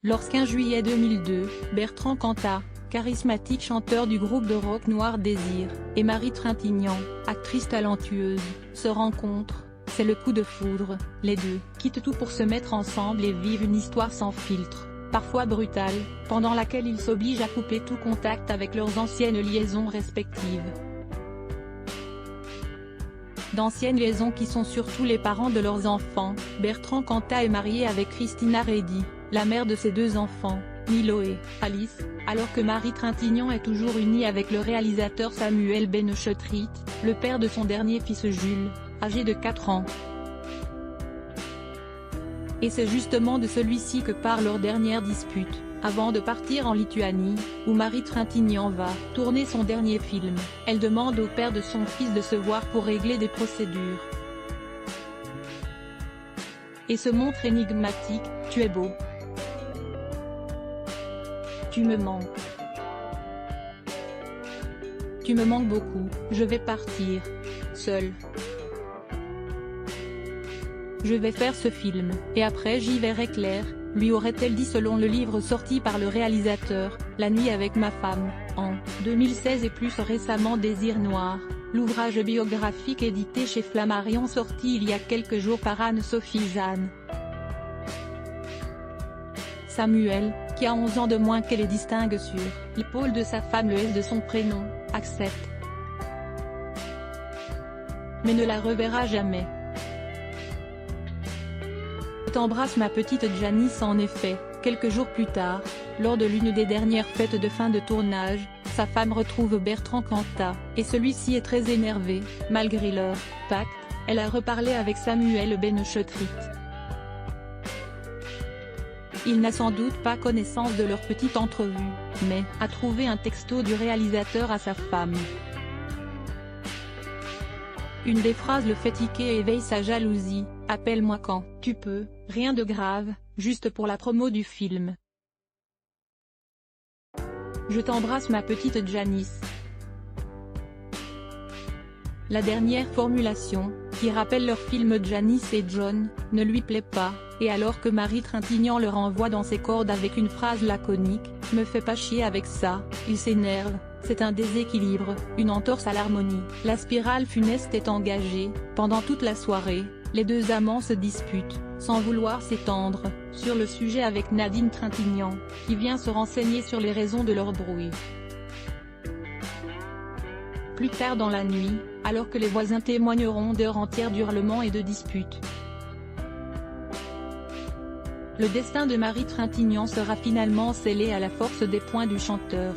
Lorsqu'un juillet 2002, Bertrand Cantat, charismatique chanteur du groupe de rock Noir Désir, et Marie Trintignant, actrice talentueuse, se rencontrent, c'est le coup de foudre. Les deux quittent tout pour se mettre ensemble et vivent une histoire sans filtre, parfois brutale, pendant laquelle ils s'obligent à couper tout contact avec leurs anciennes liaisons respectives. D'anciennes liaisons qui sont surtout les parents de leurs enfants. Bertrand Cantat est marié avec Christina Redi, la mère de ses deux enfants, Milo et Alice, alors que Marie Trintignant est toujours unie avec le réalisateur Samuel Beneschotrit, le père de son dernier fils Jules, âgé de 4 ans. Et c'est justement de celui-ci que part leur dernière dispute, avant de partir en Lituanie, où Marie Trintignant va tourner son dernier film. Elle demande au père de son fils de se voir pour régler des procédures. Et se montre énigmatique: « Tu es beau. Tu me manques. Tu me manques beaucoup, je vais partir. Seule. Je vais faire ce film, et après j'y verrai clair », lui aurait-elle dit selon le livre sorti par le réalisateur, La nuit avec ma femme, en 2016 et plus récemment Désir noir, l'ouvrage biographique édité chez Flammarion sorti il y a quelques jours par Anne-Sophie Zahn. Samuel, qui a 11 ans de moins qu'elle et distingue sur l'épaule de sa femme le S de son prénom, accepte. Mais ne la reverra jamais. T'embrasse ma petite Janice. En effet, quelques jours plus tard, lors de l'une des dernières fêtes de fin de tournage, sa femme retrouve Bertrand Cantat, et celui-ci est très énervé. Malgré leur pacte, elle a reparlé avec Samuel Beneschotrit. Il n'a sans doute pas connaissance de leur petite entrevue, mais a trouvé un texto du réalisateur à sa femme. Une des phrases le fait tiquer et éveille sa jalousie: « Appelle-moi quand tu peux, rien de grave, juste pour la promo du film. Je t'embrasse ma petite Janice. » La dernière formulation, qui rappelle leur film Janice et John, ne lui plaît pas, et alors que Marie Trintignant le renvoie dans ses cordes avec une phrase laconique: « Me fais pas chier avec ça », il s'énerve. C'est un déséquilibre, une entorse à l'harmonie. La spirale funeste est engagée. Pendant toute la soirée, les deux amants se disputent, sans vouloir s'étendre, sur le sujet avec Nadine Trintignant, qui vient se renseigner sur les raisons de leur brouille. Plus tard dans la nuit, alors que les voisins témoigneront d'heures entières d'hurlements et de disputes, le destin de Marie Trintignant sera finalement scellé à la force des poings du chanteur.